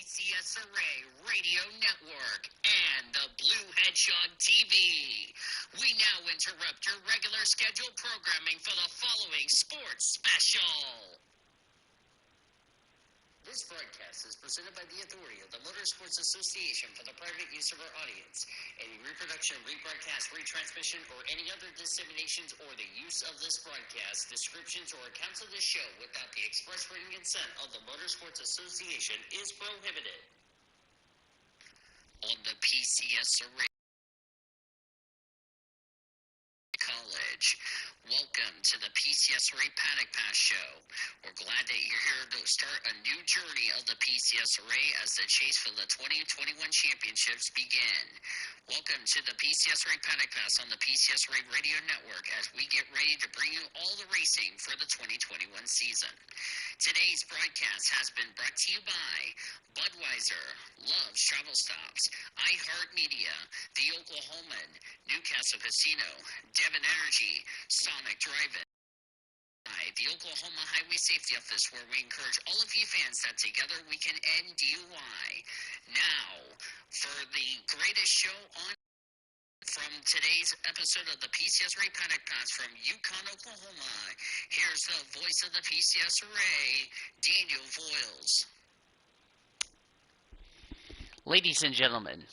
PCSRA Radio Network and the Blue Hedgehog TV. We now interrupt your regular scheduled programming for the following sports special. This broadcast is presented by the authority of the Motorsports Association for the private use of our audience. Any reproduction, rebroadcast, retransmission, or any other disseminations or the use of this broadcast, descriptions, or accounts of this show without the express written consent of the Motorsports Association is prohibited. On the PCSRA College. Welcome to the PCSRA Paddock Pass Show. We're glad that you're here to start a new journey of the PCSRA as the chase for the 2021 championships begin. Welcome to the PCSRA Paddock Pass on the PCSRA Radio Network as we get ready to bring you all the racing for the 2021 season. Today's broadcast has been brought to you by Budweiser, Love's Travel Stops, iHeartMedia, The Oklahoman, Newcastle Casino, Devon Energy, Sonic Drive-In, the Oklahoma Highway Safety Office, where we encourage all of you fans that together we can end DUI. Now, for the greatest show on from today's episode of the PCSRA Paddock Pass from Yukon, Oklahoma, here's the voice of the PCSRA, Daniel Voiles. Ladies and gentlemen,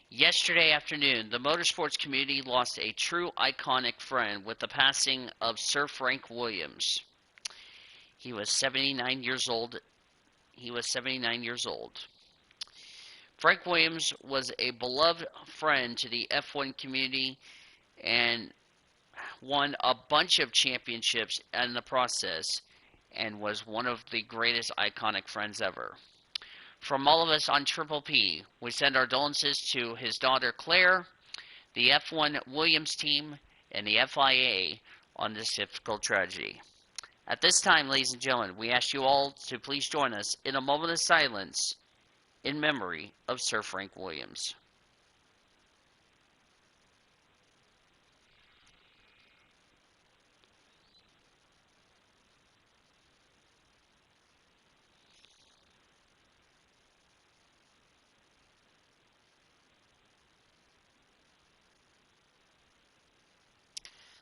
yesterday afternoon, the motorsports community lost a true iconic friend with the passing of Sir Frank Williams. He was 79 years old. Frank Williams was a beloved friend to the F1 community and won a bunch of championships in the process and was one of the greatest iconic friends ever. From all of us on Triple P, we send our condolences to his daughter Claire, the F1 Williams team, and the FIA on this difficult tragedy. At this time, ladies and gentlemen, we ask you all to please join us in a moment of silence in memory of Sir Frank Williams.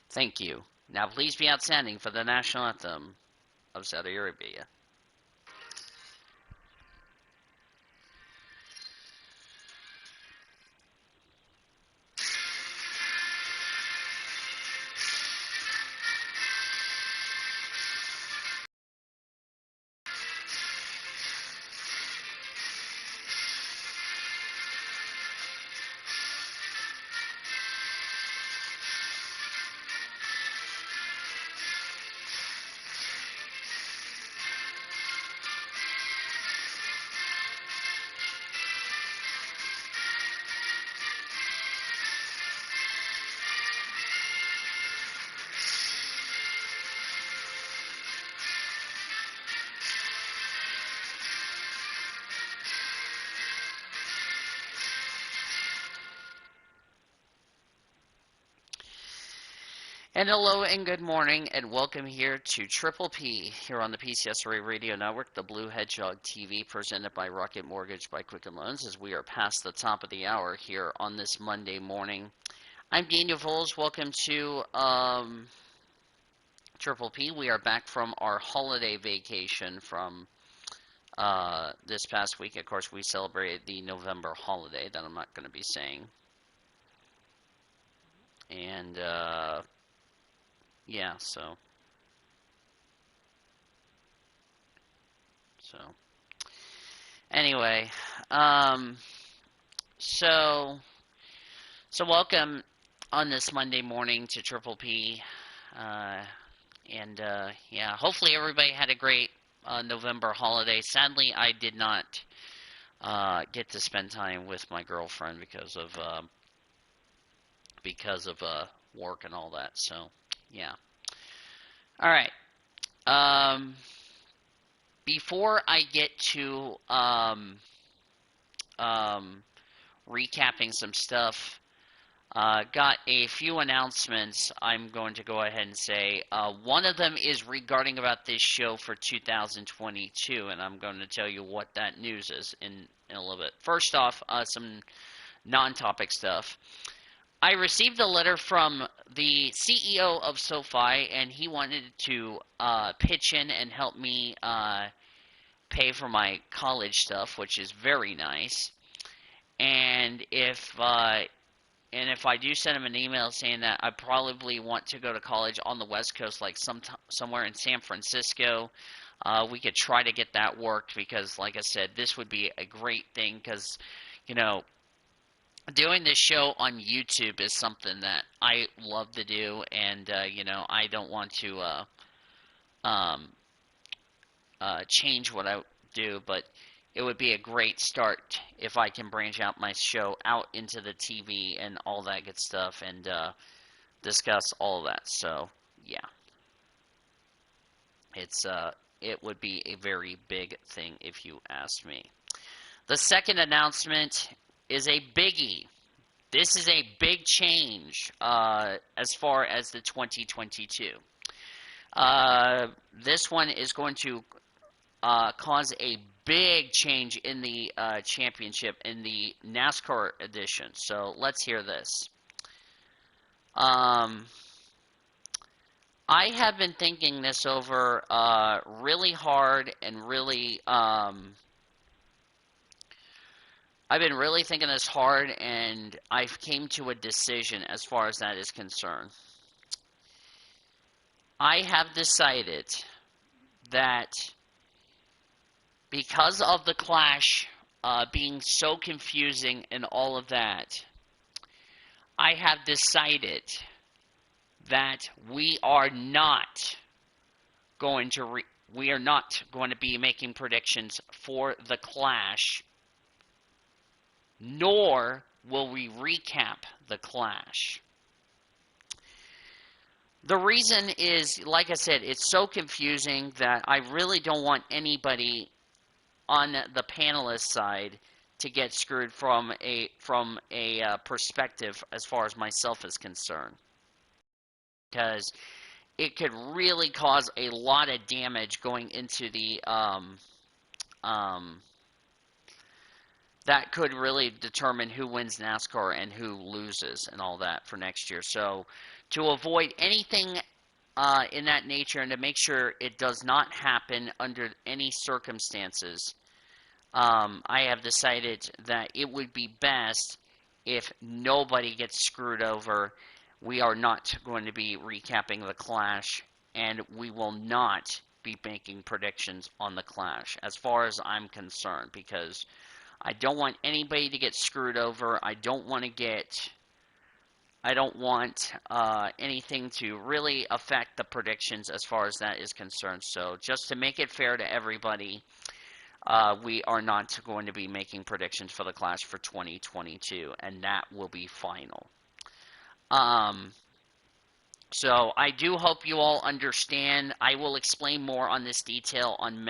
Thank you. Now please be outstanding for the national anthem of Saudi Arabia. And hello and good morning and welcome here to Triple P here on the PCSRA Radio Network, the Blue Hedgehog TV, presented by Rocket Mortgage by Quicken Loans as we are past the top of the hour here on this Monday morning. I'm Daniel Voiles. Welcome to Triple P. We are back from our holiday vacation from this past week. Of course, we celebrated the November holiday that I'm not going to be saying. And yeah, so anyway, so welcome on this Monday morning to Triple P, and yeah, hopefully everybody had a great November holiday. Sadly, I did not get to spend time with my girlfriend because of work and all that. So yeah. All right. Before I get to recapping some stuff got a few announcements I'm going to go ahead and say. One of them is regarding about this show for 2022, and I'm going to tell you what that news is in a little bit. First off, some non-topic stuff. I received a letter from the CEO of SoFi, and he wanted to pitch in and help me pay for my college stuff, which is very nice. And if I do send him an email saying that I probably want to go to college on the West Coast, like somewhere in San Francisco, we could try to get that worked because, like I said, this would be a great thing because, you know, doing this show on YouTube is something that I love to do, and you know, I don't want to um, change what I do, but it would be a great start if I can branch out my show out into the TV and all that good stuff and discuss all of that. So yeah, it would be a very big thing if you ask me. The second announcement is a biggie. This is a big change as far as the 2022. This one is going to cause a big change in the championship in the NASCAR edition. So let's hear this. I have been thinking this over really hard and really I've been really thinking this hard, and I've came to a decision as far as that is concerned. I have decided that because of the Clash being so confusing and all of that, I have decided that we are not going to be making predictions for the Clash, nor will we recap the Clash. The reason is, like I said, it's so confusing that I really don't want anybody on the panelist side to get screwed from a perspective as far as myself is concerned, because it could really cause a lot of damage going into the that could really determine who wins NASCAR and who loses and all that for next year. So to avoid anything in that nature and to make sure it does not happen under any circumstances, I have decided that it would be best if nobody gets screwed over. We are not going to be recapping the Clash, and we will not be making predictions on the Clash as far as I'm concerned, because I don't want anybody to get screwed over. I don't want anything to really affect the predictions as far as that is concerned. So just to make it fair to everybody, we are not going to be making predictions for the Clash for 2022, and that will be final. So I do hope you all understand. I will explain more on this detail on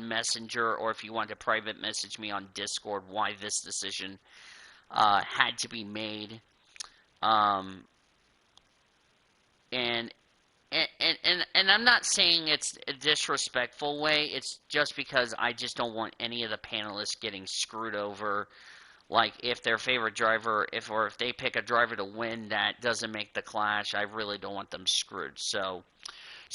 Messenger, or if you want to private message me on Discord, why this decision had to be made. And I'm not saying it's a disrespectful way. It's just because I just don't want any of the panelists getting screwed over. Like, if their favorite driver, if they pick a driver to win that doesn't make the Clash, I really don't want them screwed. So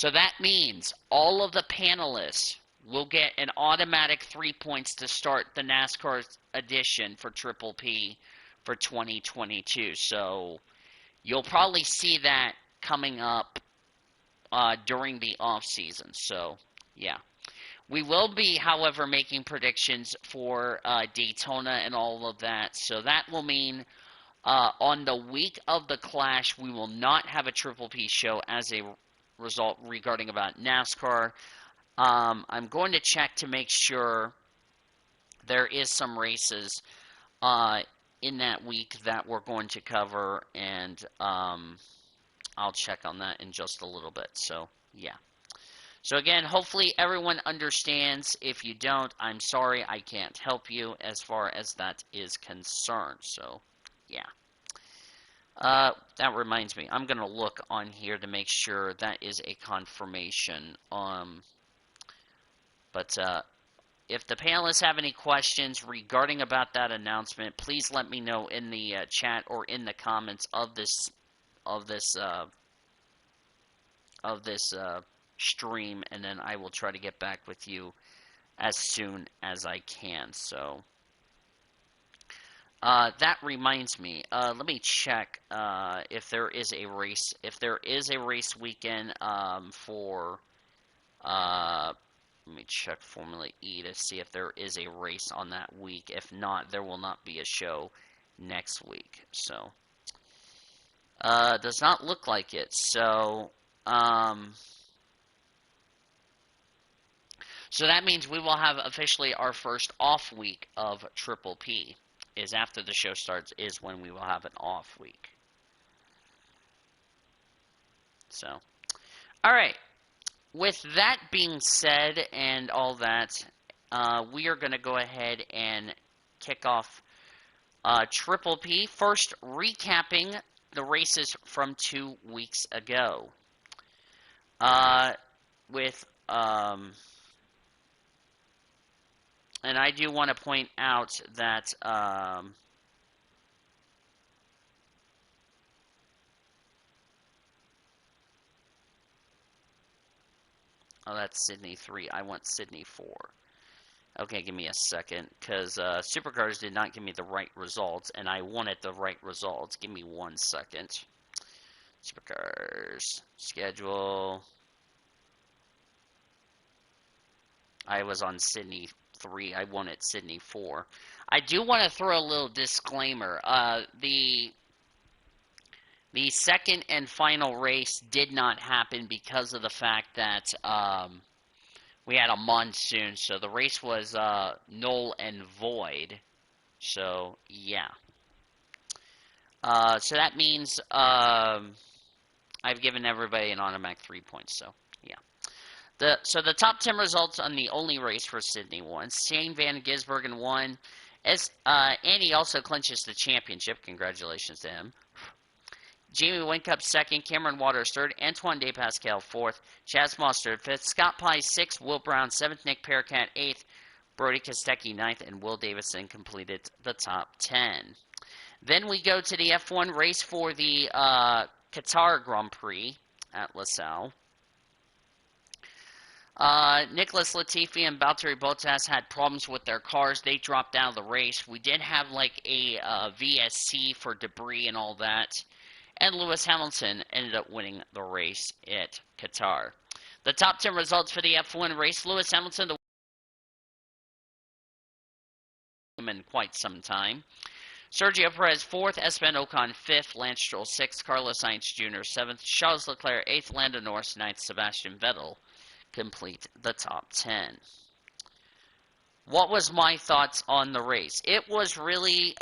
that means all of the panelists will get an automatic 3 points to start the NASCAR edition for Triple P for 2022. So you'll probably see that coming up during the off season. So yeah, we will be, however, making predictions for Daytona and all of that. So that will mean on the week of the Clash, we will not have a Triple P show as a result regarding about NASCAR. I'm going to check to make sure there is some races in that week that we're going to cover, and I'll check on that in just a little bit. So yeah. So again, hopefully everyone understands. If you don't, I'm sorry, I can't help you as far as that is concerned. So yeah. That reminds me. I'm gonna look on here to make sure that is a confirmation. But if the panelists have any questions regarding about that announcement, please let me know in the chat or in the comments of this of this uh, of this stream, and then I will try to get back with you as soon as I can. So that reminds me. Let me check if there is a race. If there is a race weekend for. Let me check Formula E to see if there is a race on that week. If not, there will not be a show next week. So does not look like it. So so that means we will have officially our first off week of Triple P. Is after the show starts is when we will have an off week. So, all right. With that being said and all that, we are going to go ahead and kick off Triple P. First, recapping the races from 2 weeks ago. And I do want to point out that oh, that's Sydney 3. I want Sydney 4. Okay, give me a second, because Supercars did not give me the right results, and I wanted the right results. Give me 1 second. Supercars schedule. I was on Sydney 3. I wanted Sydney 4. I do want to throw a little disclaimer. The second and final race did not happen because of the fact that we had a monsoon, so the race was null and void. So, yeah. So that means I've given everybody an automatic 3 points, so, yeah. So the top 10 results on the only race for Sydney won. Shane Van Gisbergen won. Andy also clinches the championship. Congratulations to him. Jamie Wincup second, Cameron Waters third, Antoine DePascal fourth, Chaz Mostert fifth, Scott Pye sixth, Will Brown seventh, Nick Paracat eighth, Brody Kostecki ninth, and Will Davison completed the top 10. Then we go to the F1 race for the Qatar Grand Prix at LaSalle. Nicholas Latifi and Valtteri Bottas had problems with their cars. They dropped out of the race. We did have like a VSC for debris and all that. And Lewis Hamilton ended up winning the race at Qatar. The top 10 results for the F1 race. Lewis Hamilton, in quite some time. Sergio Perez 4th, Esteban Ocon 5th, Lance Stroll 6th, Carlos Sainz Jr. 7th, Charles Leclerc 8th, Lando Norris 9th, Sebastian Vettel complete the top 10. What was my thoughts on the race? It was really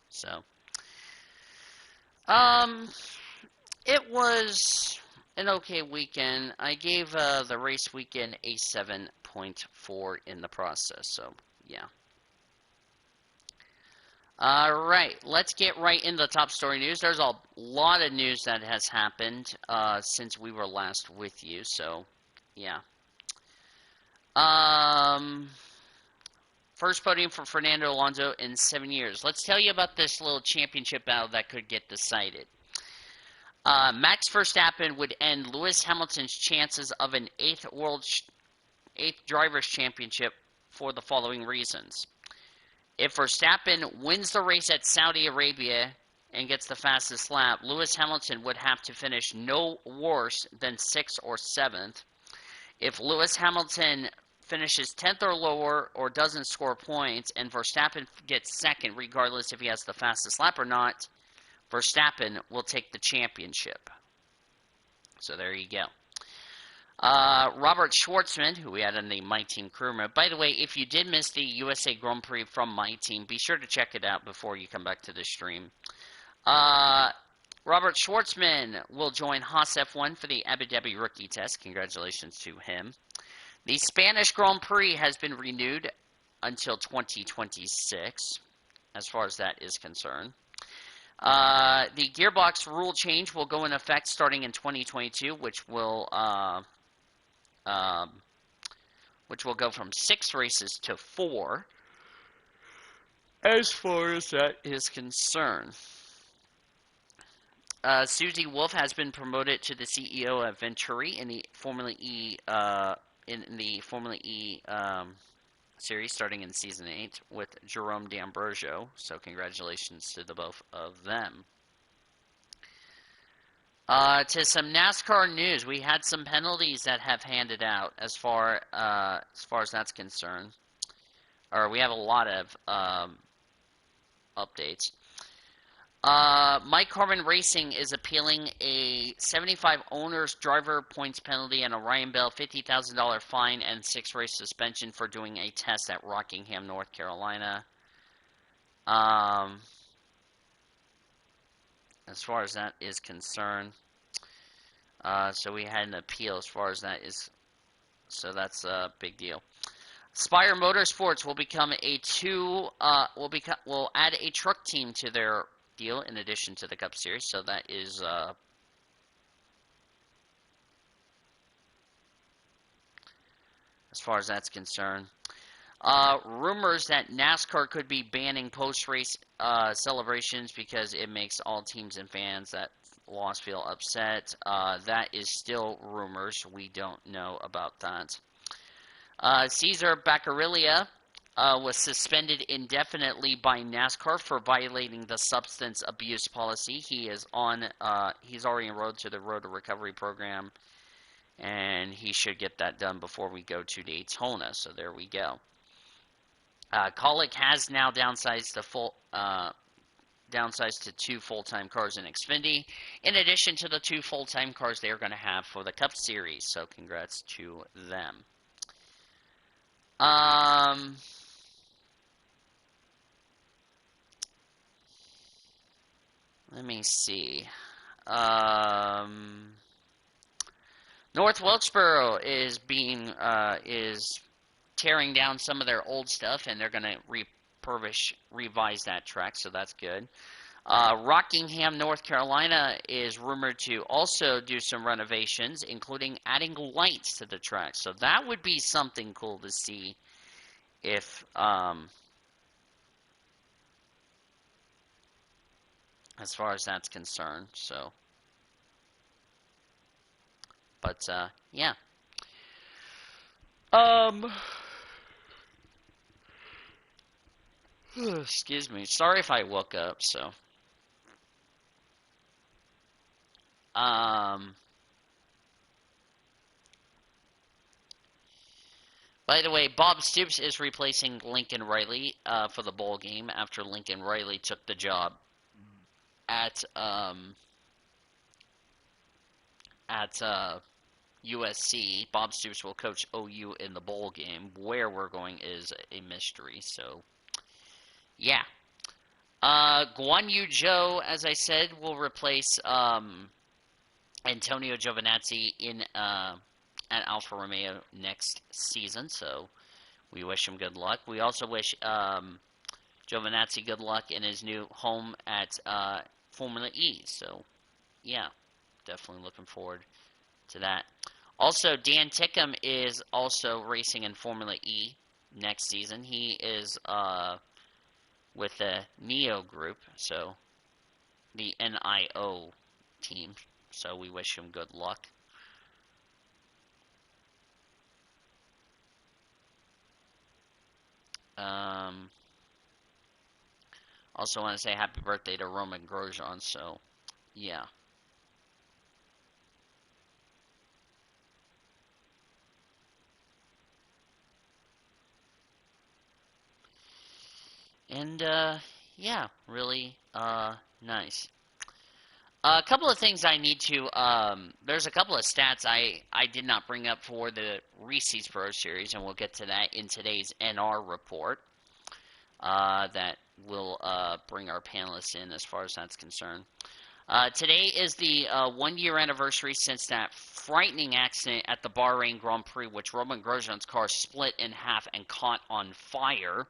so. It was an okay weekend. I gave the race weekend a 7.4 in the process, so yeah. Alright, let's get right into the top story news. There's a lot of news that has happened since we were last with you, so yeah. First podium for Fernando Alonso in 7 years. Let's tell you about this little championship battle that could get decided. Max Verstappen would end Lewis Hamilton's chances of an eighth Drivers' Championship for the following reasons. If Verstappen wins the race at Saudi Arabia and gets the fastest lap, Lewis Hamilton would have to finish no worse than 6th or 7th. If Lewis Hamilton finishes 10th or lower or doesn't score points and Verstappen gets second, regardless if he has the fastest lap or not, Verstappen will take the championship. So there you go. Robert Schwartzman, who we had on the My Team crewman. By the way, if you did miss the USA Grand Prix from My Team, be sure to check it out before you come back to the stream. Robert Schwartzman will join Haas F1 for the Abu Dhabi rookie test. Congratulations to him. The Spanish Grand Prix has been renewed until 2026, as far as that is concerned. The gearbox rule change will go in effect starting in 2022, which will go from 6 races to 4, as far as that is concerned. Susie Wolf has been promoted to the CEO of Venturi in the Formula E series starting in season 8 with Jerome D'Ambrosio. So congratulations to the both of them. To some NASCAR news, we had some penalties that have handed out as far as that's concerned. Or we have a lot of updates. Mike Harmon Racing is appealing a 75 owner's driver points penalty and a Ryan Bell $50,000 fine and 6-race suspension for doing a test at Rockingham, North Carolina. As far as that is concerned, so we had an appeal as far as that is, so that's a big deal. Spire Motorsports will become will add a truck team to their deal in addition to the Cup Series, so that is as far as that's concerned. Rumors that NASCAR could be banning post-race celebrations because it makes all teams and fans that lost feel upset. That is still rumors. We don't know about that. Cesar Baccarillia was suspended indefinitely by NASCAR for violating the substance abuse policy. He is he's already enrolled to the Road to Recovery program, and he should get that done before we go to Daytona. So there we go. Kaulig has now downsized to 2 full-time cars in Xfinity, in addition to the 2 full-time cars they are going to have for the Cup Series. So congrats to them. Let me see. North Wilkesboro is tearing down some of their old stuff, and they're going to revise that track, so that's good. Rockingham, North Carolina is rumored to also do some renovations, including adding lights to the track. So that would be something cool to see if as far as that's concerned. So, but yeah. Excuse me. Sorry if I woke up. So, by the way, Bob Stoops is replacing Lincoln Riley for the bowl game after Lincoln Riley took the job at USC. Bob Stoops will coach OU in the bowl game. Where we're going is a mystery. So, yeah. Guan Yu Zhou, as I said, will replace Antonio Giovinazzi at Alfa Romeo next season. So we wish him good luck. We also wish Giovinazzi good luck in his new home at Formula E. So, yeah, definitely looking forward to that. Also, Dan Tickham is also racing in Formula E next season. He is with the NIO group, so the NIO team. So we wish him good luck. Also want to say happy birthday to Roman Grosjean, so, yeah. And, yeah, really, nice. A couple of things I need to, there's a couple of stats I did not bring up for the Reese's Pro Series, and we'll get to that in today's NR report, that will, bring our panelists in as far as that's concerned. Today is the 1-year anniversary since that frightening accident at the Bahrain Grand Prix, which Roman Grosjean's car split in half and caught on fire,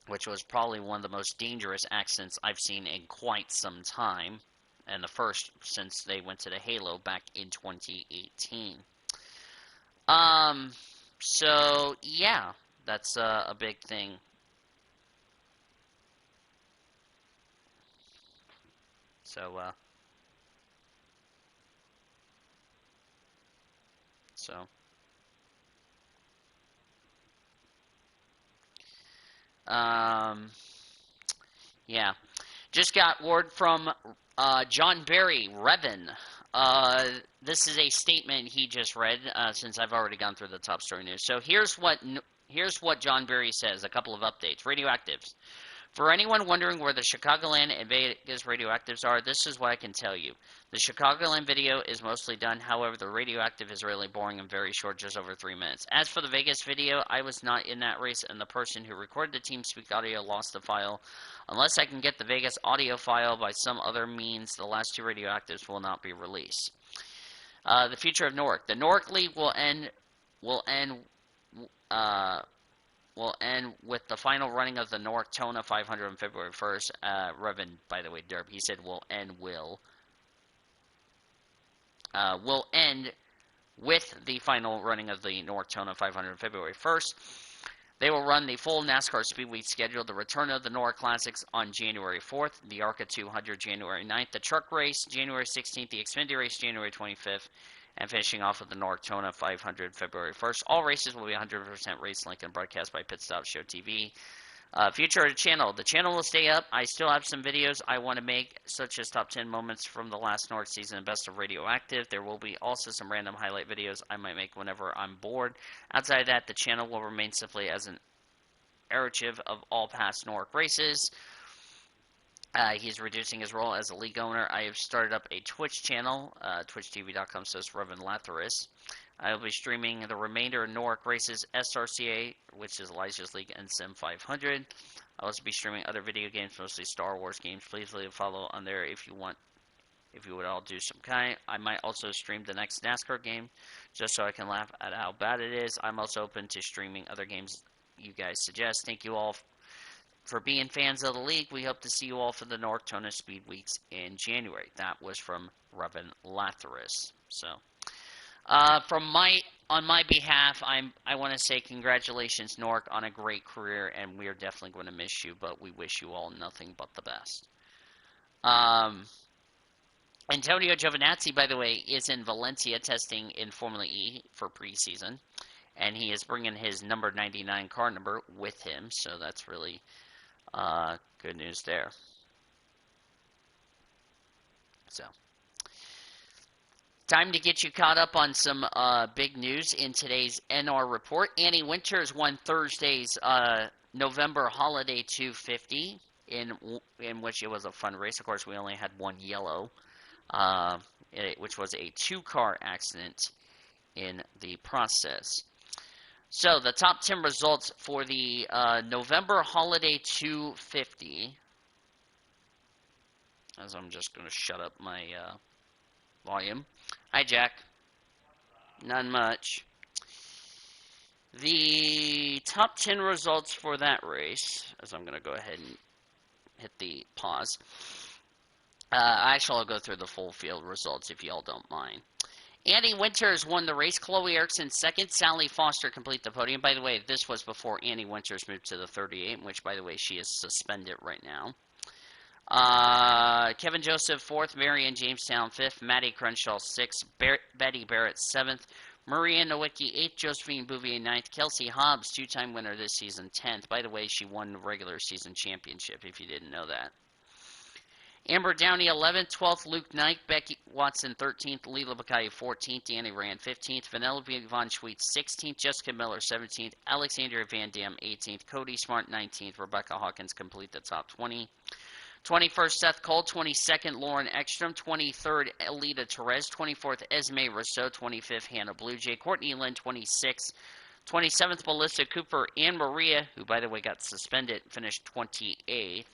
which was probably one of the most dangerous accidents I've seen in quite some time, and the first since they went to the Halo back in 2018. So, yeah, that's a big thing. So, so, yeah. Just got word from John Barry, Revan. This is a statement he just read, since I've already gone through the top story news. So here's what John Barry says. A couple of updates. Radioactives. For anyone wondering where the Chicagoland and Vegas radioactives are, this is what I can tell you. The Chicagoland video is mostly done. However, the radioactive is really boring and very short, just over 3 minutes. As for the Vegas video, I was not in that race, and the person who recorded the TeamSpeak audio lost the file. Unless I can get the Vegas audio file by some other means, the last 2 radioactives will not be released. The future of Newark. The Newark League will end with the final running of the Newark Tona 500 on February 1st. Revan, by the way, Derp, he said will end with the final running of the Newark Tona 500 on February 1st. They will run the full NASCAR Speed Week schedule, the return of the Newark Classics on January 4th, the ARCA 200 January 9th, the truck race January 16th, the Xfinity race January 25th, and finishing off with the Newark Tona 500 February 1st. All races will be 100% race link and broadcast by Pit Stop Show TV. Future of the channel. The channel will stay up. I still have some videos I want to make, such as top 10 moments from the last Newark season and best of Radioactive. There will be also some random highlight videos I might make whenever I'm bored. Outside of that, the channel will remain simply as an archive of all past Newark races. He's reducing his role as a league owner. I have started up a Twitch channel, twitchtv.com/RevanLathyrus. I will be streaming the remainder of Newark races, SRCA, which is Elijah's League, and Sim 500. I'll also be streaming other video games, mostly Star Wars games. Please leave a follow on there if you want. If you would all do some kind. I might also stream the next NASCAR game, just so I can laugh at how bad it is. I'm also open to streaming other games you guys suggest. Thank you all for being fans of the league. We hope to see you all for the Newark Tona Speed Weeks in January. That was from Revan Lathyrus. So, on my behalf, I want to say congratulations, Newark, on a great career, and we are definitely going to miss you, but we wish you all nothing but the best. Antonio Giovinazzi, by the way, is in Valencia testing in Formula E for preseason, and he is bringing his number 99 car number with him, so that's really good news there. So, time to get you caught up on some big news in today's NR report. Annie Winters won Thursday's November Holiday 250, in which it was a fun race. Of course, we only had one yellow, which was a 2-car accident in the process. So, the top 10 results for the November Holiday 250, as I'm just going to shut up my volume. Hi, Jack. Not much. The top 10 results for that race, as I'm going to go ahead and hit the pause. Actually, I'll go through the full field results if y'all don't mind. Annie Winters won the race. Chloe Erickson second. Sally Foster complete the podium. By the way, this was before Annie Winters moved to the 38, which, by the way, she is suspended right now. Kevin Joseph fourth. Marion Jamestown fifth. Maddie Crenshaw sixth. Betty Barrett seventh. Maria Nowicki, 8th. Josephine Bouvier, 9th. Kelsey Hobbs, two-time winner this season, 10th. By the way, she won the regular season championship, if you didn't know that. Amber Downey, 11th. 12th, Luke Knight. Becky Watson, 13th. Leela Bakayi, 14th. Danny Rand, 15th. Vanellope Von Schweetz, 16th. Jessica Miller, 17th. Alexandria Van Dam, 18th. Cody Smart, 19th. Rebecca Hawkins complete the top 20. 21st, Seth Cole. 22nd, Lauren Ekstrom. 23rd, Elita Perez. 24th, Esme Rousseau. 25th, Hannah Bluejay. Courtney Lynn, 26th. 27th, Melissa Cooper. Anne Maria, who, by the way, got suspended, finished 28th.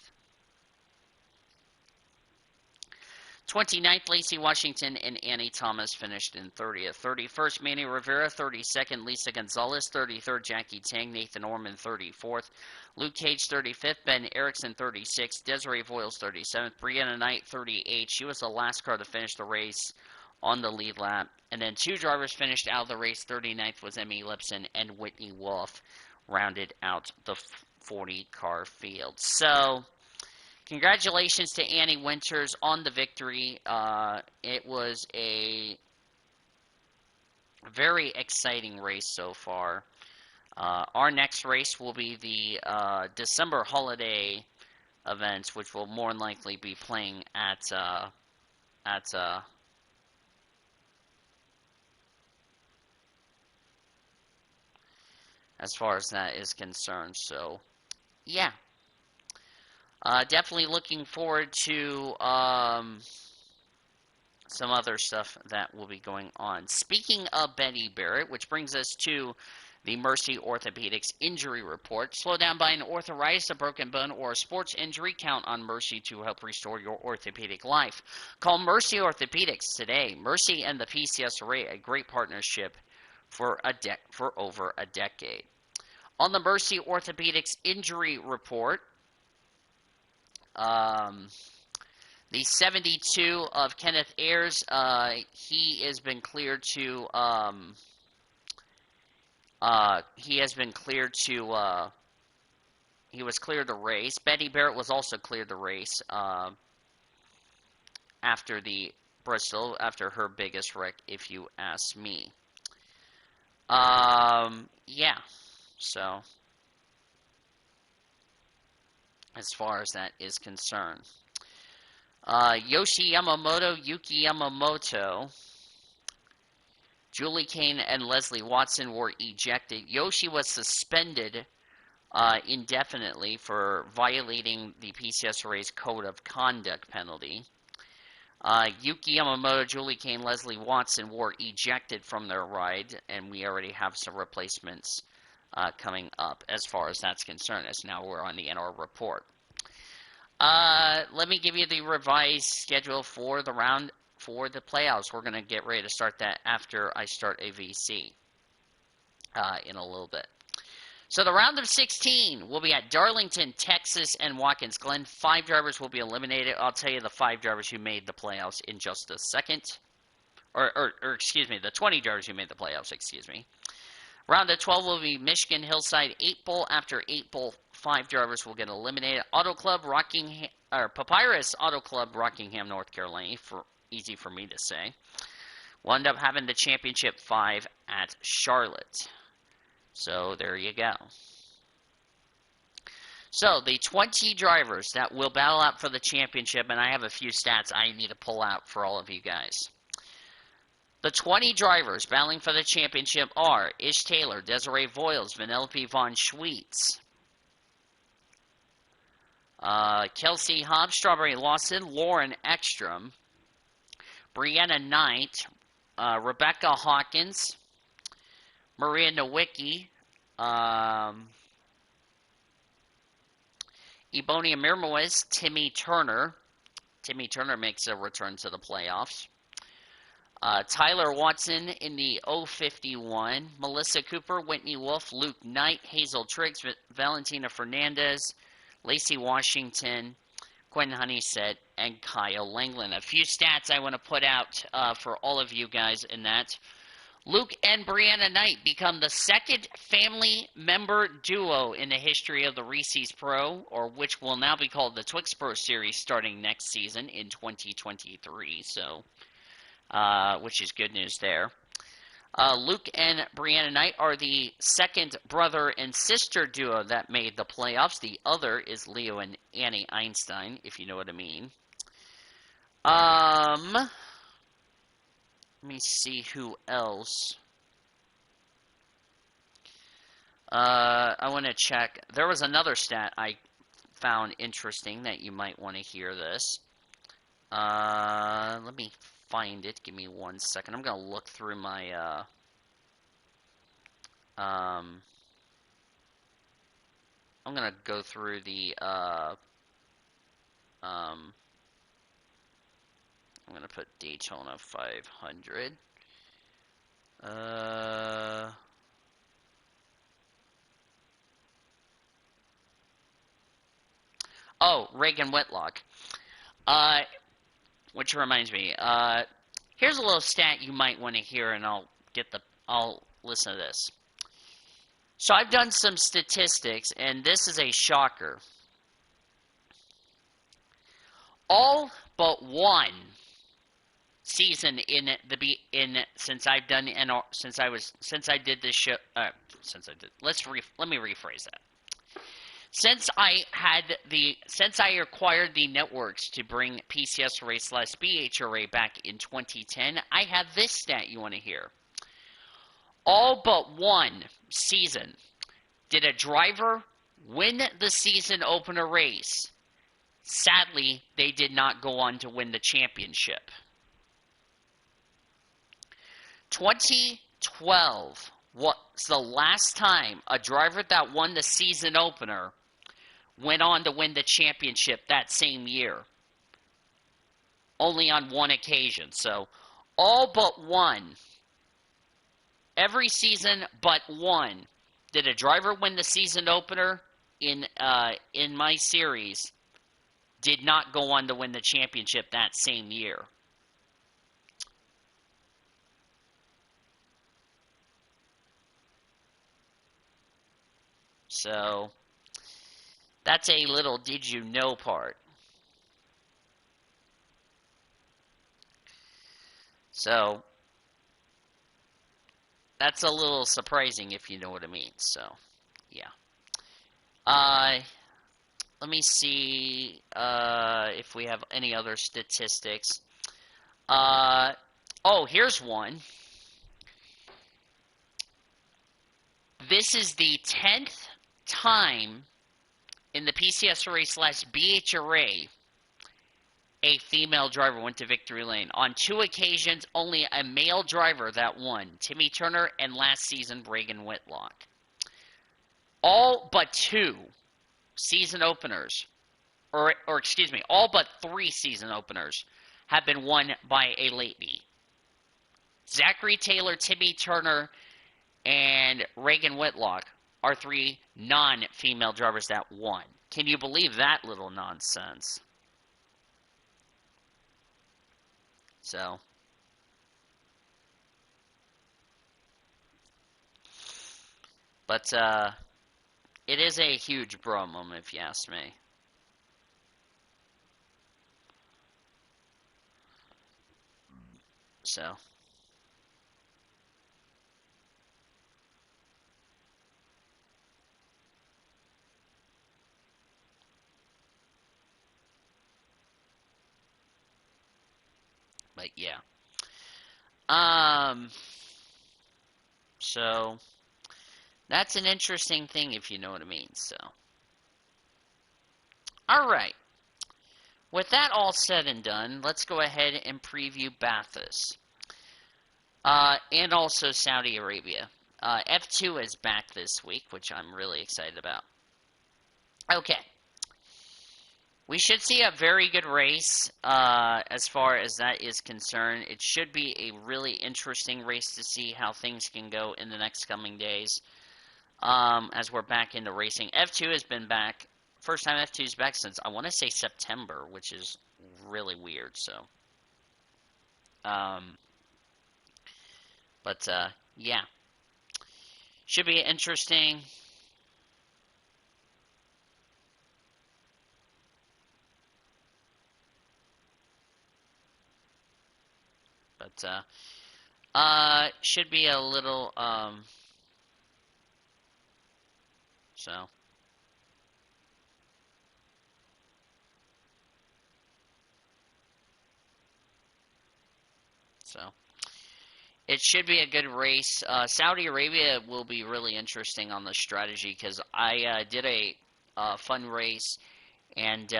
29th, Lacey Washington, and Annie Thomas finished in 30th. 31st, Manny Rivera. 32nd, Lisa Gonzalez. 33rd, Jackie Tang. Nathan Orman, 34th. Luke Cage, 35th. Ben Erickson, 36th. Desiree Voiles, 37th. Brianna Knight, 38th. She was the last car to finish the race on the lead lap. And then two drivers finished out of the race. 39th was Emmy Lipson, and Whitney Wolf rounded out the 40-car field. So, congratulations to Annie Winters on the victory. It was a very exciting race so far. Our next race will be the December holiday events, which will more than likely be playing at as far as that is concerned. So, yeah. Definitely looking forward to some other stuff that will be going on. Speaking of Betty Barrett, which brings us to the Mercy Orthopedics injury report. Slowed down by an arthritis, a broken bone, or a sports injury, count on Mercy to help restore your orthopedic life. Call Mercy Orthopedics today. Mercy and the PCSRA, a great partnership for over a decade. On the Mercy Orthopedics injury report, the 72 of Kenneth Ayers, he has been cleared to, he was cleared to race. Betty Barrett was also cleared to race, after the Bristol, after her biggest wreck, if you ask me. Yeah, so, as far as that is concerned. Yoshi Yamamoto, Yuki Yamamoto, Julie Kane, and Leslie Watson were ejected. Yoshi was suspended indefinitely for violating the PCSRA's Code of Conduct penalty. Yuki Yamamoto, Julie Kane, Leslie Watson were ejected from their ride, and we already have some replacements coming up as far as that's concerned, as now we're on the NR report. Let me give you the revised schedule for the round for the playoffs. We're going to get ready to start that after I start a VC in a little bit. So the round of 16 will be at Darlington, Texas, and Watkins Glen. 5 drivers will be eliminated. I'll tell you the 5 drivers who made the playoffs in just a second. Or excuse me, the 20 drivers who made the playoffs, excuse me. Round of 12 will be Michigan Hillside 8 Bowl. After 8 Bowl, 5 drivers will get eliminated. Papyrus Auto Club, Rockingham, North Carolina, easy for me to say, will end up having the championship 5 at Charlotte. So there you go. So the 20 drivers that will battle out for the championship, and I have a few stats I need to pull out for all of you guys. The 20 drivers battling for the championship are Ish Taylor, Desiree Voiles, Vanellope Von Schweetz, Kelsey Hobbs, Strawberry Lawson, Lauren Ekstrom, Brianna Knight, Rebecca Hawkins, Maria Nowicki, Ebonia Mirmoez, Timmy Turner. Timmy Turner makes a return to the playoffs. Tyler Watson in the 051, Melissa Cooper, Whitney Wolf, Luke Knight, Hazel Triggs, Valentina Fernandez, Lacey Washington, Quinn Honeysett, and Kyle Langland. A few stats I want to put out for all of you guys in that. Luke and Brianna Knight become the second family member duo in the history of the Reese's Pro, or which will now be called the Twix Pro Series starting next season in 2023. So, which is good news there. Luke and Brianna Knight are the second brother and sister duo that made the playoffs. The other is Leo and Annie Einstein, if you know what I mean. Let me see who else. I want to check. There was another stat I found interesting that you might want to hear this. Let me find it. Give me 1 second. I'm going to look through my, I'm going to go through the, I'm going to put Daytona 500. Oh, Reagan Whitlock. Which reminds me, here's a little stat you might want to hear, and I'll listen to this. So I've done some statistics, and this is a shocker. All but one season since I did this show. Let me rephrase that. Since I acquired the networks to bring PCSRA/BHRA back in 2010, I have this stat you want to hear. All but one season did a driver win the season opener race. Sadly, they did not go on to win the championship. 2012 was the last time a driver that won the season opener went on to win the championship that same year. Only on one occasion. So, all but one. Every season but one did a driver win the season opener in my series did not go on to win the championship that same year. So, that's a little did you know part. So, that's a little surprising if you know what I mean. So, yeah. Let me see if we have any other statistics. Oh, here's one. This is the 10th time in the PCSRA/BHRA a female driver went to victory lane. On 2 occasions, only a male driver that won. Timmy Turner and last season, Reagan Whitlock. All but 2 season openers, or excuse me, all but 3 season openers have been won by a lady. Zachary Taylor, Timmy Turner, and Reagan Whitlock are 3 non-female drivers that won. Can you believe that little nonsense? So, but it is a huge bro moment if you ask me. So, but yeah. So that's an interesting thing if you know what I mean. So, all right. With that all said and done, let's go ahead and preview Bathurst. And also Saudi Arabia. F2 is back this week, which I'm really excited about. Okay. We should see a very good race as far as that is concerned. It should be a really interesting race to see how things can go in the next coming days as we're back into racing. F2 has been back. First time F2 is back since, I want to say, September, which is really weird. So, but yeah. Should be interesting. But Should be a little, so. So. It should be a good race. Saudi Arabia will be really interesting on the strategy because I did a fun race, and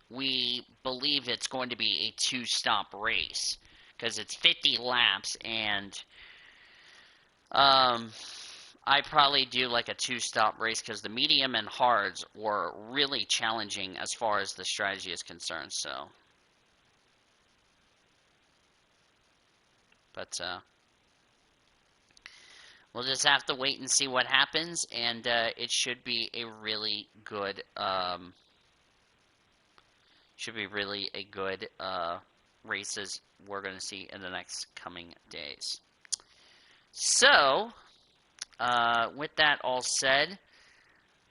we believe it's going to be a two-stop race because it's 50 laps, and I probably do like a two-stop race because the medium and hards were really challenging as far as the strategy is concerned. So. But we'll just have to wait and see what happens, and it should be a really good, races we're going to see in the next coming days. So, with that all said,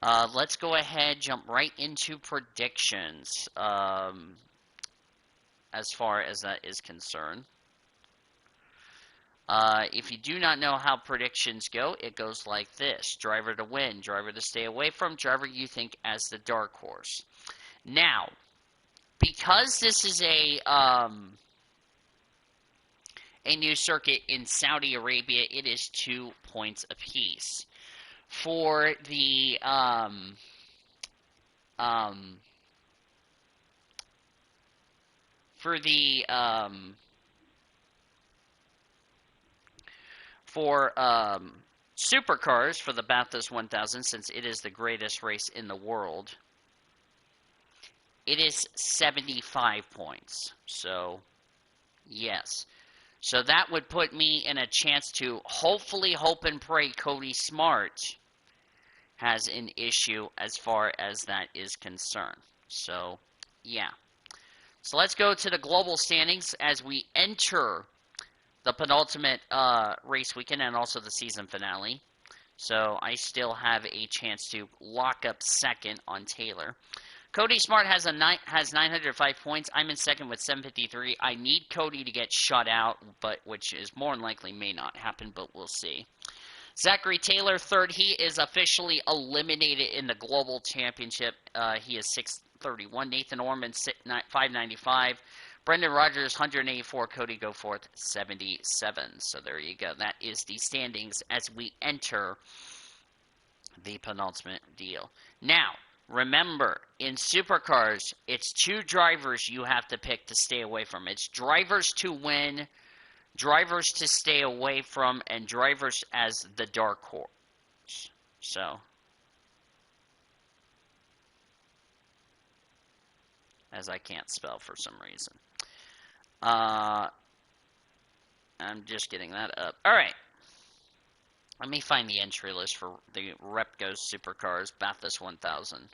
let's go ahead, jump right into predictions as far as that is concerned. If you do not know how predictions go, it goes like this. Driver to win, driver to stay away from, driver you think as the dark horse. Now, because this is a new circuit in Saudi Arabia, it is 2 points apiece. For the supercars for the Bathurst 1000, since it is the greatest race in the world, it is 75 points. So, yes. So that would put me in a chance to hopefully hope and pray Cody Smart has an issue as far as that is concerned. So, yeah. So let's go to the global standings as we enter the penultimate race weekend and also the season finale. So I still have a chance to lock up second on Taylor. Cody Smart has 905 points. I'm in second with 753. I need Cody to get shut out, but which is more than likely may not happen, but we'll see. Zachary Taylor, third. He is officially eliminated in the Global Championship. He is 631. Nathan Orman, 595. Brendan Rogers, 184. Cody Goforth, 77. So there you go. That is the standings as we enter the penultimate deal. Now, remember, in supercars, it's 2 drivers you have to pick to stay away from. It's drivers to win, drivers to stay away from, and drivers as the dark horse. So, as I can't spell for some reason. I'm just getting that up. All right. Let me find the entry list for the Repco Supercars Bathurst 1000.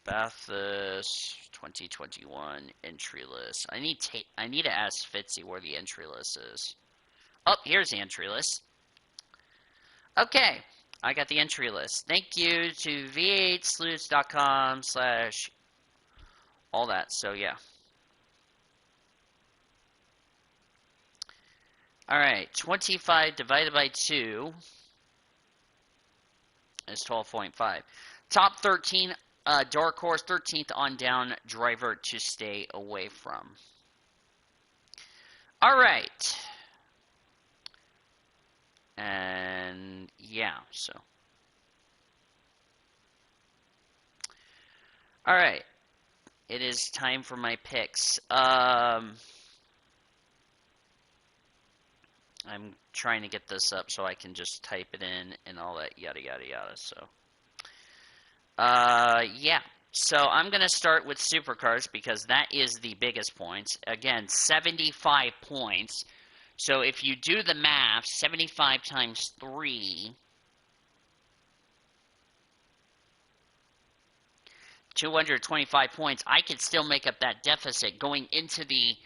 Bathurst 2021 entry list. I need to ask Fitzy where the entry list is. Oh, here's the entry list. Okay, I got the entry list. Thank you to v8sleuths.com/ all that. So yeah. Alright, 25 divided by 2 is 12.5. Top 13, dark horse, 13th on down, driver to stay away from. Alright. And yeah, so. Alright. It is time for my picks. I'm trying to get this up so I can just type it in and all that yada yada yada. So, yeah. So I'm going to start with supercars because that is the biggest points. Again, 75 points. So if you do the math, 75 times 3, 225 points, I could still make up that deficit going into the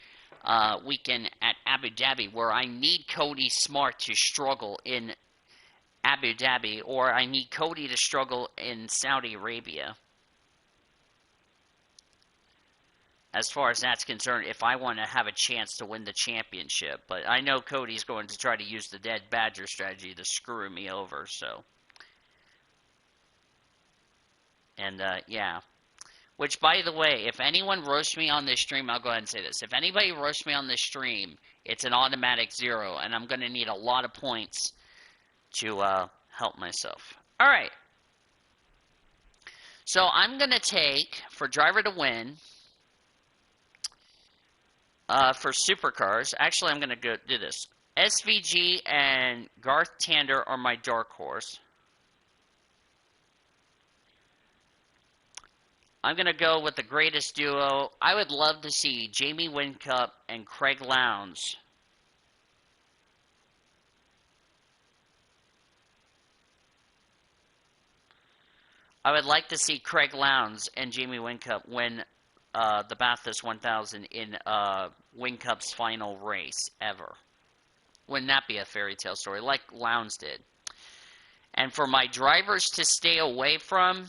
weekend at Abu Dhabi, where I need Cody Smart to struggle in Abu Dhabi, or I need Cody to struggle in Saudi Arabia. as far as that's concerned, if I want to have a chance to win the championship. But I know Cody's going to try to use the dead badger strategy to screw me over, so. And, yeah. Which, by the way, if anyone roasts me on this stream, I'll go ahead and say this. If anybody roasts me on this stream, it's an automatic 0, and I'm going to need a lot of points to help myself. All right. So I'm going to take, for driver to win, for supercars, actually I'm going to go do this. SVG and Garth Tander are my dark horse. I'm going to go with the greatest duo. I would love to see Jamie Whincup and Craig Lowndes. I would like to see Craig Lowndes and Jamie Whincup win the Bathurst 1000 in Whincup's final race ever. Wouldn't that be a fairy tale story, like Lowndes did? And for my drivers to stay away from,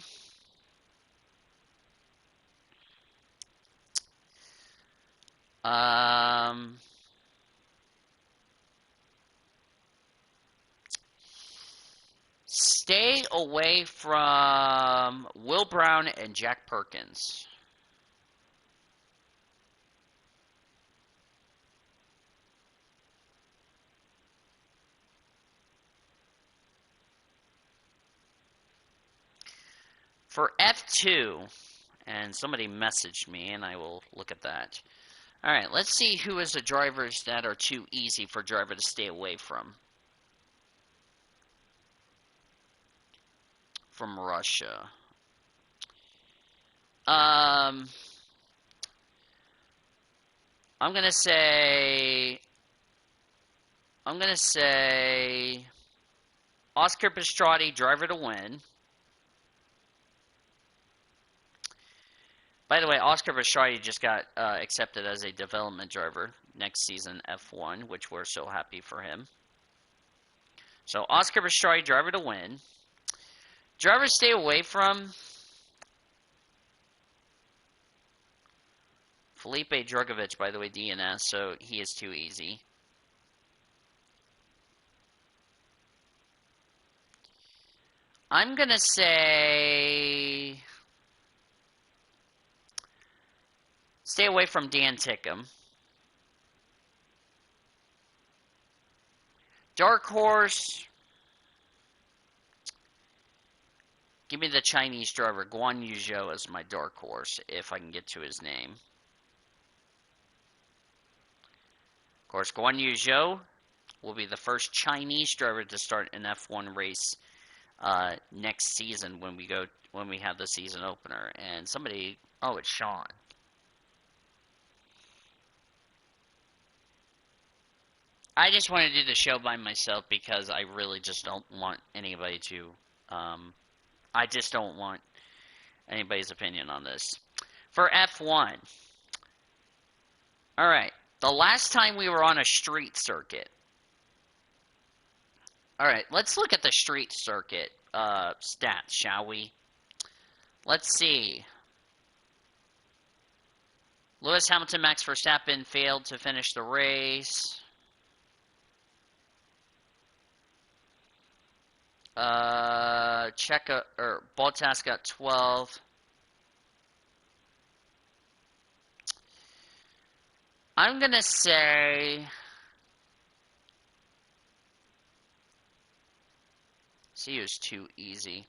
stay away from Will Brown and Jack Perkins. For F2, and somebody messaged me, and I will look at that. All right, let's see who is the drivers that are too easy for driver to stay away from. From Russia. I'm gonna say Oscar Pistrati, driver to win. By the way, Oscar Pistrati just got accepted as a development driver next season F1, which we're so happy for him. So Oscar Pistrati, driver to win. Drivers stay away from Felipe Drugovich, by the way, DNS, so he is too easy. I'm going to say stay away from Dan Tickham. Dark horse, give me the Chinese driver, Guan Yu Zhou, as my dark horse, if I can get to his name. Of course, Guan Yu Zhou will be the first Chinese driver to start an F1 race next season when we have the season opener. And somebody, oh, it's Sean. I just want to do the show by myself because I really just don't want anybody to, I just don't want anybody's opinion on this. For F1, all right, the last time we were on a street circuit. All right, let's look at the street circuit stats, shall we? Let's see. Lewis Hamilton, Max Verstappen failed to finish the race. Bottas got 12. I'm gonna say. See, it was too easy.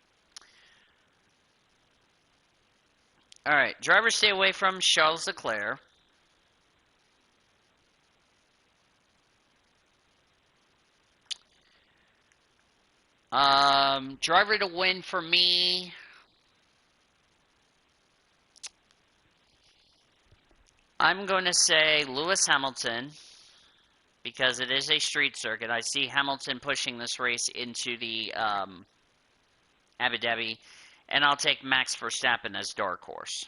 All right, drivers stay away from Charles Leclerc. Driver to win for me. I'm going to say Lewis Hamilton because it is a street circuit. I see Hamilton pushing this race into the Abu Dhabi, and I'll take Max Verstappen as dark horse.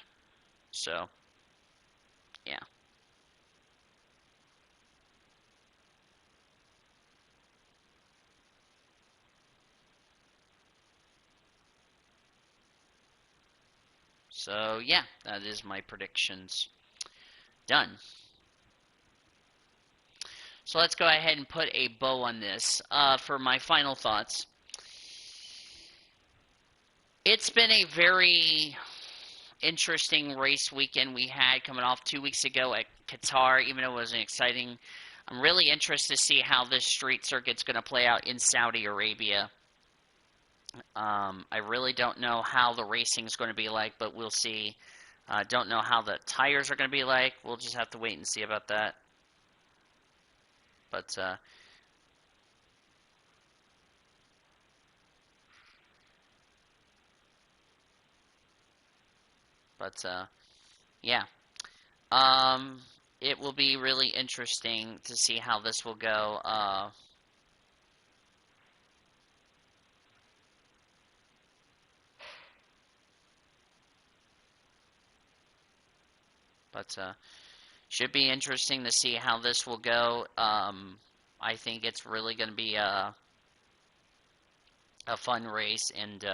So, yeah. So, yeah, that is my predictions. done. So let's go ahead and put a bow on this. For my final thoughts, it's been a very interesting race weekend we had coming off 2 weeks ago at Qatar, even though it wasn't exciting. I'm really interested to see how this street circuit's going to play out in Saudi Arabia. I really don't know how the racing is going to be like, but we'll see. Don't know how the tires are going to be like. We'll just have to wait and see about that. But yeah. It will be really interesting to see how this will go. But should be interesting to see how this will go. I think it's really going to be a fun race, and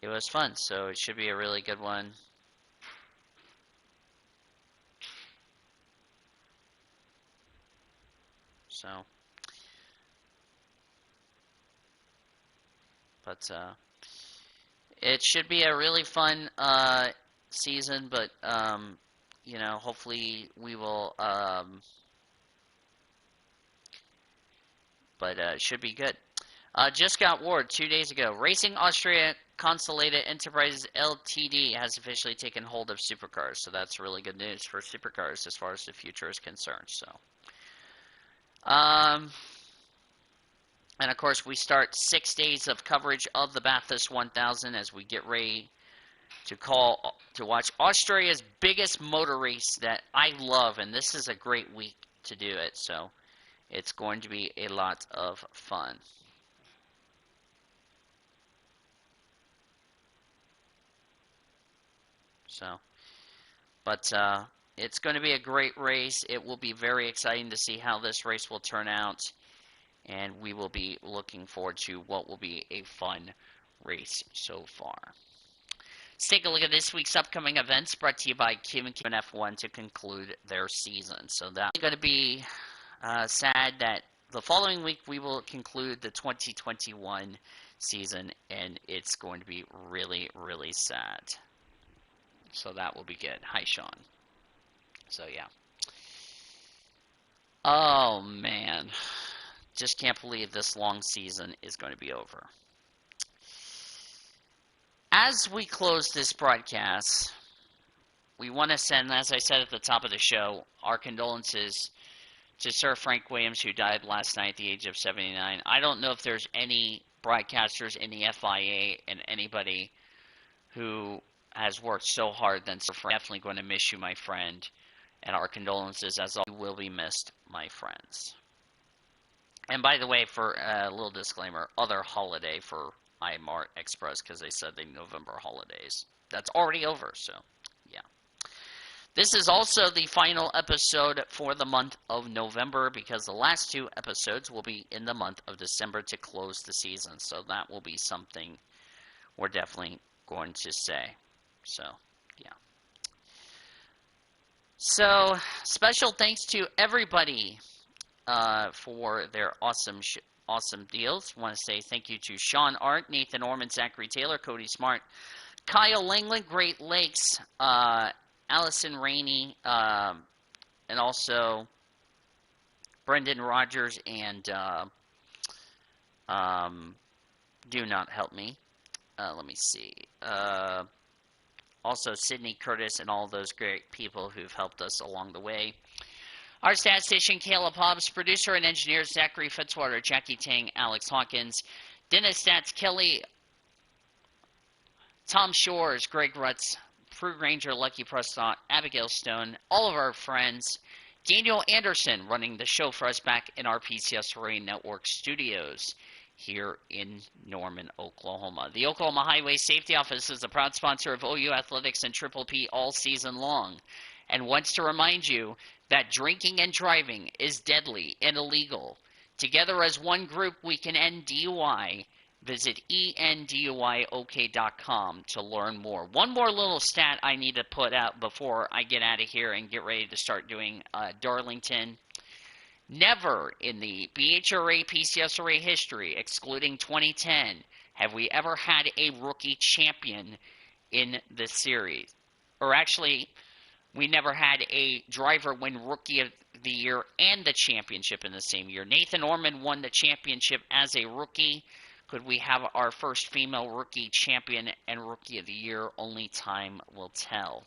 it was fun, so it should be a really good one. So, but it should be a really fun season, but you know, hopefully we will. But it should be good. Just got word 2 days ago. Racing Austria Consolidated Enterprises Ltd. has officially taken hold of supercars. So that's really good news for supercars as far as the future is concerned. So, and of course, we start 6 days of coverage of the Bathurst 1000 as we get ready to watch Austria's biggest motor race that I love, and this is a great week to do it. So it's going to be a lot of fun. So, but it's going to be a great race. It will be very exciting to see how this race will turn out, and we will be looking forward to what will be a fun race so far. Let's take a look at this week's upcoming events brought to you by Kim and Kim F1 to conclude their season. So that's going to be sad that the following week we will conclude the 2021 season, and it's going to be really, really sad. So that will be good. Hi, Sean. So, yeah. Oh, man. Just can't believe this long season is going to be over. As we close this broadcast, we want to send, as I said at the top of the show, our condolences to Sir Frank Williams, who died last night at the age of 79. I don't know if there's any broadcasters in the FIA and anybody who has worked so hard than Sir Frank. I'm definitely going to miss you, my friend, and our condolences, as always, will be missed, my friends. And by the way, for a little disclaimer, other holiday for iMart Express, because they said the November holidays. That's already over, so yeah. This is also the final episode for the month of November, because the last 2 episodes will be in the month of December to close the season. So that will be something we're definitely going to say. So, yeah. So, special thanks to everybody for their awesome deals. I want to say thank you to Sean Art, Nathan Orman, Zachary Taylor, Cody Smart, Kyle Langland, Great Lakes, Allison Rainey, and also Brendan Rogers and Do Not Help Me. Let me see. Also Sydney Curtis and all those great people who've helped us along the way. Our statistician, Caleb Hobbs, producer and engineer, Zachary Fitzwater, Jackie Tang, Alex Hawkins, Dennis Stats, Kelly, Tom Shores, Greg Rutz, Prue Granger, Lucky Prescott, Abigail Stone, all of our friends, Daniel Anderson running the show for us back in our PCSRA Network studios here in Norman, Oklahoma. The Oklahoma Highway Safety Office is a proud sponsor of OU Athletics and Triple P all season long, and wants to remind you that drinking and driving is deadly and illegal. Together as one group, we can end DUI, Visit enduiok.com to learn more. One more little stat I need to put out before I get out of here and get ready to start doing Darlington. Never in the BHRA PCSRA history, excluding 2010, have we ever had a rookie champion in the series. Or actually, we never had a driver win Rookie of the Year and the championship in the same year. Nathan Orman won the championship as a rookie. Could we have our first female rookie champion and Rookie of the Year? Only time will tell.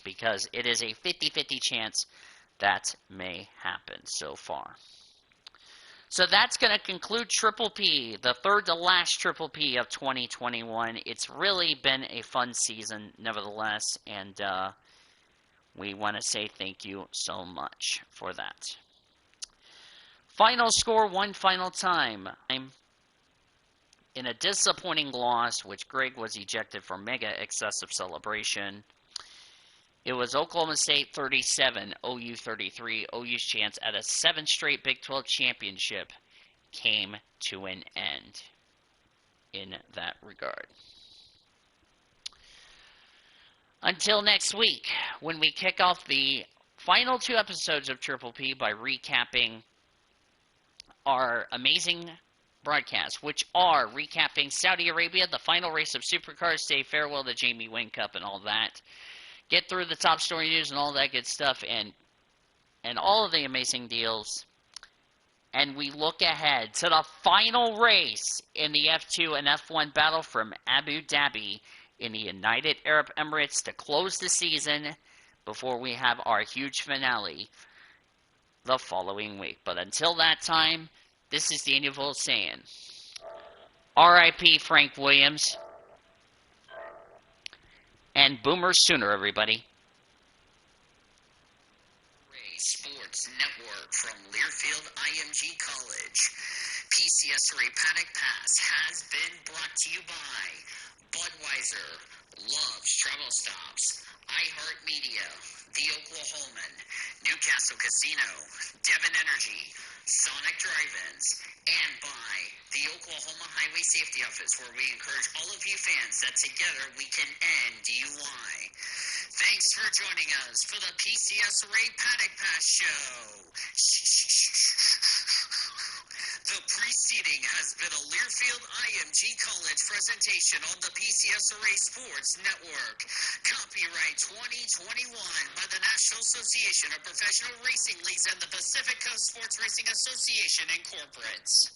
Because it is a 50-50 chance that may happen so far. So that's going to conclude Triple P, the third to last Triple P of 2021. It's really been a fun season, nevertheless, and we want to say thank you so much for that. Final score one final time. In a disappointing loss, which Greg was ejected for mega excessive celebration, it was Oklahoma State 37, OU 33. OU's chance at a 7th straight Big 12 championship came to an end in that regard. Until next week, when we kick off the final 2 episodes of Triple P by recapping our amazing broadcasts, which are recapping Saudi Arabia, the final race of Supercars, say farewell to Jamie Wynn Cup and all that. Get through the top story news and all that good stuff and all of the amazing deals. And we look ahead to the final race in the F2 and F1 battle from Abu Dhabi in the United Arab Emirates to close the season before we have our huge finale the following week. But until that time, this is Daniel saying, R.I.P. Frank Williams. And Boomer Sooner, everybody. Sports Network from Learfield IMG College. PCSRA Paddock Pass has been brought to you by Budweiser, Love's Travel Stops, iHeartMedia, The Oklahoman, Newcastle Casino, Devon Energy, Sonic Drive-Ins, and by the Oklahoma Highway Safety Office, where we encourage all of you fans that together we can end DUI. Thanks for joining us for the PCSRA Paddock Pass Show. The preceding has been a Learfield IMG College presentation on the PCSRA Sports Network. Copyright 2021 by the National Association of Professional Racing Leagues and the Pacific Coast Sports Racing Association Incorporated.